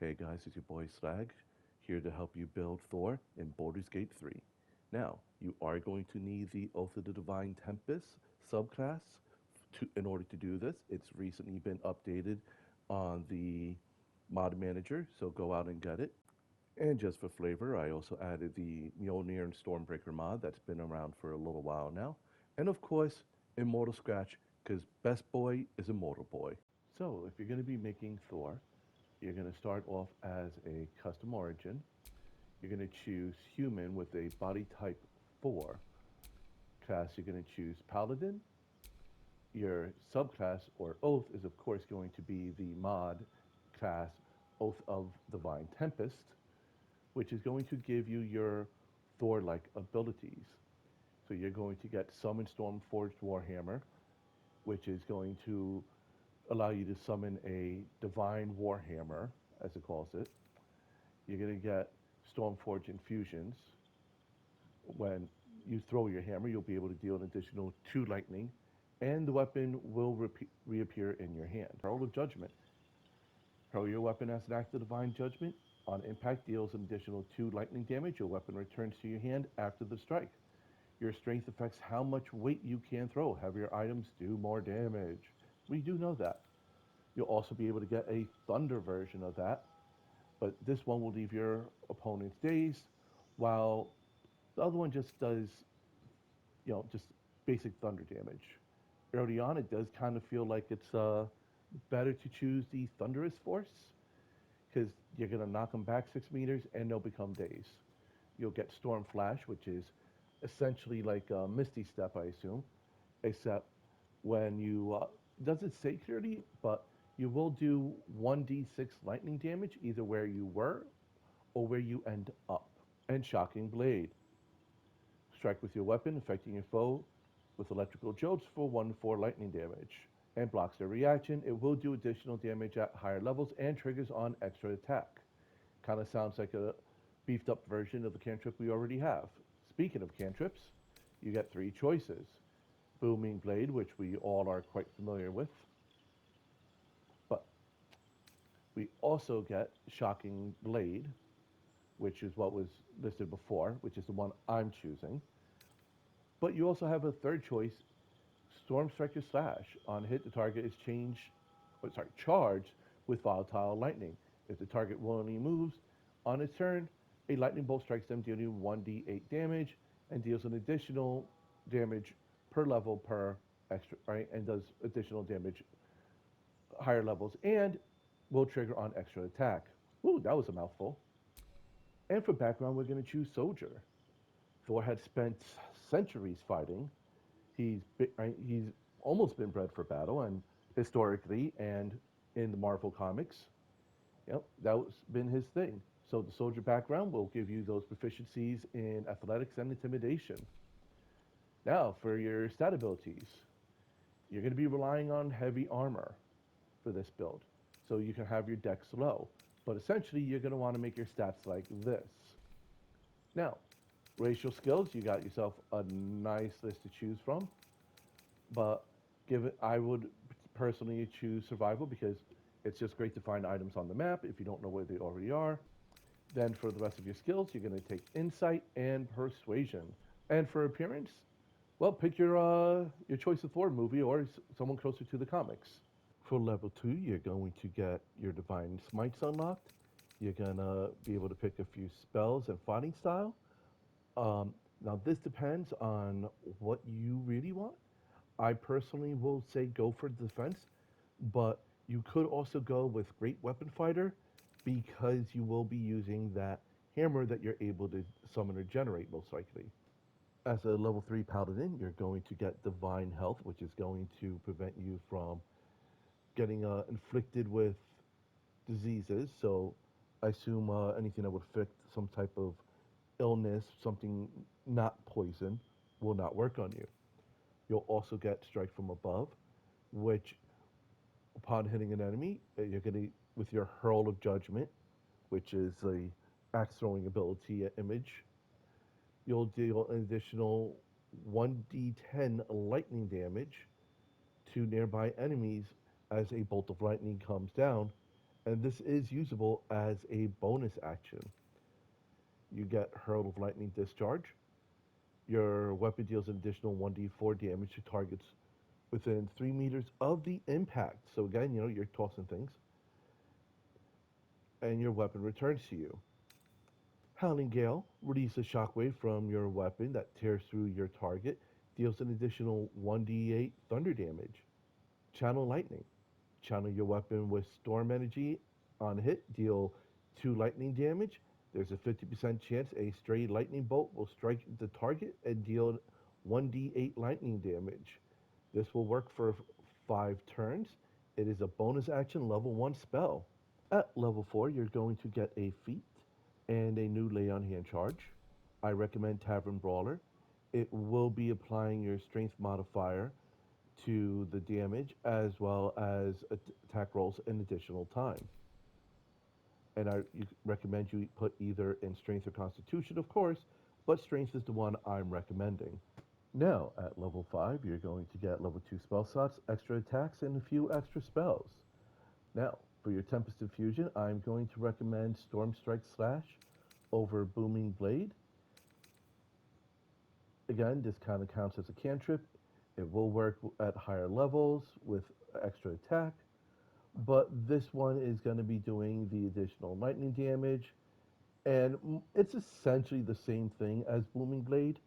Hey guys, it's your boy Slag, here to help you build Thor in Baldur's Gate 3. Now, you are going to need the Oath of the Divine Tempest subclass in order to do this. It's recently been updated on the mod manager, so go out and get it. And just for flavor, I also added the Mjolnir and Stormbreaker mod that's been around for a little while now. And of course, Immortal Scratch, because best boy is Immortal Boy. So, if you're going to be making Thor, you're going to start off as a custom origin. You're going to choose human with a body type 4. Class, you're going to choose paladin. Your subclass or oath is, of course, going to be the mod class Oath of Divine Tempest, which is going to give you your Thor like abilities. So you're going to get Summon Stormforged Warhammer, which is going to allow you to summon a Divine Warhammer, as it calls it. You're going to get Stormforge Infusions. When you throw your hammer, you'll be able to deal an additional 2 lightning, and the weapon will reappear in your hand. Herald of Judgment. Hurl your weapon as an act of Divine Judgment. On impact, deals an additional 2 lightning damage. Your weapon returns to your hand after the strike. Your strength affects how much weight you can throw. Have your items do more damage. We do know that. You'll also be able to get a thunder version of that, but this one will leave your opponents dazed, while the other one just does, just basic thunder damage. Early on, it does kind of feel like it's better to choose the Thunderous Force, because you're going to knock them back 6 meters and they'll become dazed. You'll get Storm Flash, which is essentially like a Misty Step, I assume, except when you, doesn't say clearly, but you will do 1d6 lightning damage either where you were or where you end up. And Shocking Blade. Strike with your weapon, affecting your foe with electrical jolts for 1-4 lightning damage. And blocks their reaction. It will do additional damage at higher levels and triggers on extra attack. Kind of sounds like a beefed up version of the cantrip we already have. Speaking of cantrips, you get 3 choices. Booming Blade, which we all are quite familiar with. But we also get Shocking Blade, which is what was listed before, which is the one I'm choosing. But you also have a third choice, Storm Striker Slash. On hit, the target is charged with volatile lightning. If the target willingly moves on its turn, a lightning bolt strikes them, dealing 1d8 damage, and deals an additional damage per level per extra, right? And does additional damage higher levels, and will trigger on extra attack. Ooh, that was a mouthful. And for background, we're going to choose Soldier. Thor had spent centuries fighting. He's almost been bred for battle, and historically and in the Marvel comics, that's been his thing. So the soldier background will give you those proficiencies in athletics and intimidation. Now, for your stat abilities, you're going to be relying on heavy armor for this build, so you can have your dex low. But essentially, you're going to want to make your stats like this. Now, racial skills, you got yourself a nice list to choose from, but I would personally choose survival because it's just great to find items on the map if you don't know where they already are. Then for the rest of your skills, you're going to take insight and persuasion. And for appearance, well, pick your choice of Thor movie or someone closer to the comics. For level 2, you're going to get your Divine Smites unlocked. You're going to be able to pick a few spells and fighting style. Now, this depends on what you really want. I personally will say go for defense, but you could also go with Great Weapon Fighter because you will be using that hammer that you're able to summon or generate most likely. As a level 3 paladin, you're going to get Divine Health, which is going to prevent you from getting inflicted with diseases. So I assume anything that would affect some type of illness, something not poison, will not work on you. You'll also get Strike from Above, which upon hitting an enemy, you're going to, with your Hurl of Judgment, which is a axe throwing ability image, you'll deal an additional 1d10 lightning damage to nearby enemies as a bolt of lightning comes down, and this is usable as a bonus action. You get Hurl of Lightning Discharge. Your weapon deals an additional 1d4 damage to targets within 3 meters of the impact. So again, you're tossing things, and your weapon returns to you. Howling Gale, release a shockwave from your weapon that tears through your target, deals an additional 1d8 thunder damage. Channel Lightning, channel your weapon with storm energy on hit, deal 2 lightning damage. There's a 50% chance a stray lightning bolt will strike the target and deal 1d8 lightning damage. This will work for 5 turns. It is a bonus action level 1 spell. At level 4, you're going to get a feat and a new lay on hand charge. I recommend Tavern Brawler. It will be applying your strength modifier to the damage as well as attack rolls an additional time. And I recommend you put either in strength or constitution, of course, but strength is the one I'm recommending. Now, at level 5, you're going to get level 2 spell slots, extra attacks, and a few extra spells. Now, for your Tempest Infusion, I'm going to recommend Storm Strike Slash over Booming Blade. Again, this kind of counts as a cantrip. It will work at higher levels with extra attack, but this one is going to be doing the additional lightning damage, and it's essentially the same thing as Booming Blade,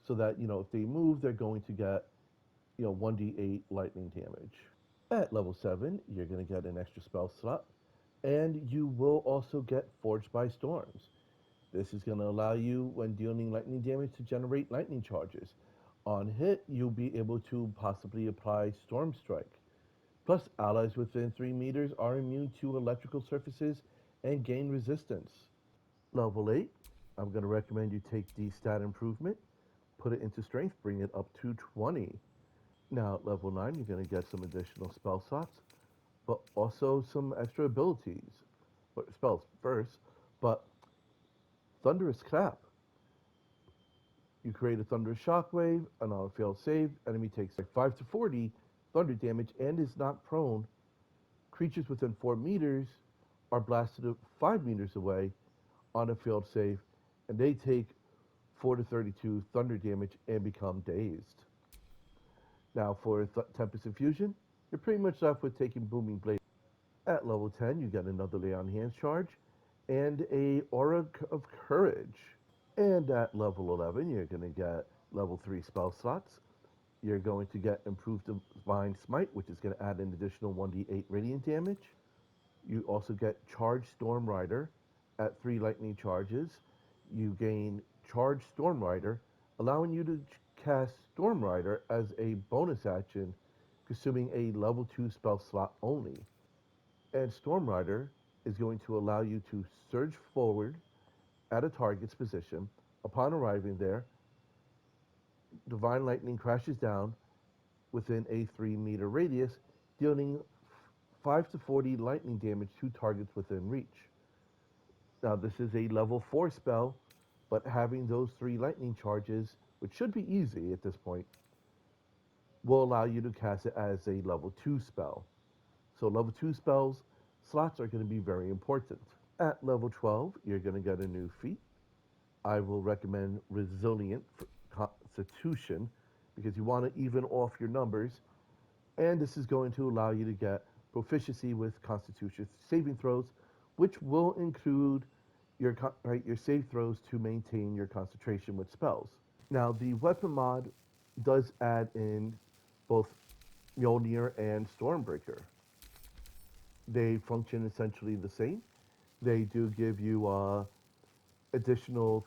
so that, if they move, they're going to get, 1d8 lightning damage. At level 7, you're going to get an extra spell slot, and you will also get Forged by Storms. This is going to allow you, when dealing lightning damage, to generate lightning charges. On hit, you'll be able to possibly apply Storm Strike. Plus, allies within 3 meters are immune to electrical surfaces and gain resistance. Level 8, I'm going to recommend you take the stat improvement, put it into strength, bring it up to 20. Now, at level 9, you're going to get some additional spell slots, but also some extra abilities. Spells first, but Thunderous Clap. You create a thunderous shockwave, and on a failed save, enemy takes like 5 to 40 thunder damage and is not prone. Creatures within 4 meters are blasted 5 meters away on a failed save, and they take 4 to 32 thunder damage and become dazed. Now for Tempest Infusion, you're pretty much left with taking Booming Blade. At level 10, you get another Lay on Hands charge and a Aura of Courage. And at level 11, you're going to get level 3 spell slots. You're going to get Improved Divine Smite, which is going to add an additional 1d8 radiant damage. You also get Charged Storm Rider at 3 lightning charges. You gain Charged Storm Rider, allowing you to cast Storm Rider as a bonus action, consuming a level 2 spell slot only. And Storm Rider is going to allow you to surge forward at a target's position. Upon arriving there, Divine Lightning crashes down within a 3-meter radius, dealing 5 to 40 lightning damage to targets within reach. Now, this is a level 4 spell, but having those 3 lightning charges, which should be easy at this point, will allow you to cast it as a level 2 spell. So level 2 spells slots are going to be very important. At level 12, you're going to get a new feat. I will recommend Resilient Constitution because you want to even off your numbers, and this is going to allow you to get proficiency with Constitution saving throws, which will include your save throws to maintain your concentration with spells. Now, the weapon mod does add in both Mjolnir and Stormbreaker. They function essentially the same. They do give you additional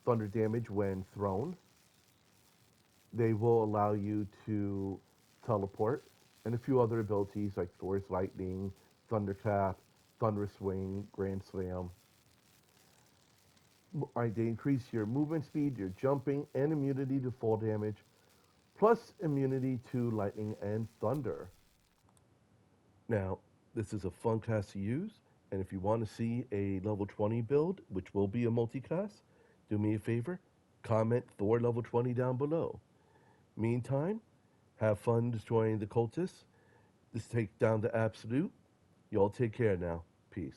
thunder damage when thrown. They will allow you to teleport, and a few other abilities like Thor's Lightning, Thunderclap, Thunderous Swing, Grand Slam. They increase your movement speed, your jumping, and immunity to fall damage, plus immunity to lightning and thunder. Now, this is a fun class to use, and if you want to see a level 20 build, which will be a multi-class, do me a favor, comment Thor level 20 down below. Meantime, have fun destroying the cultists. Let's take down the Absolute, Y'all take care now. Peace.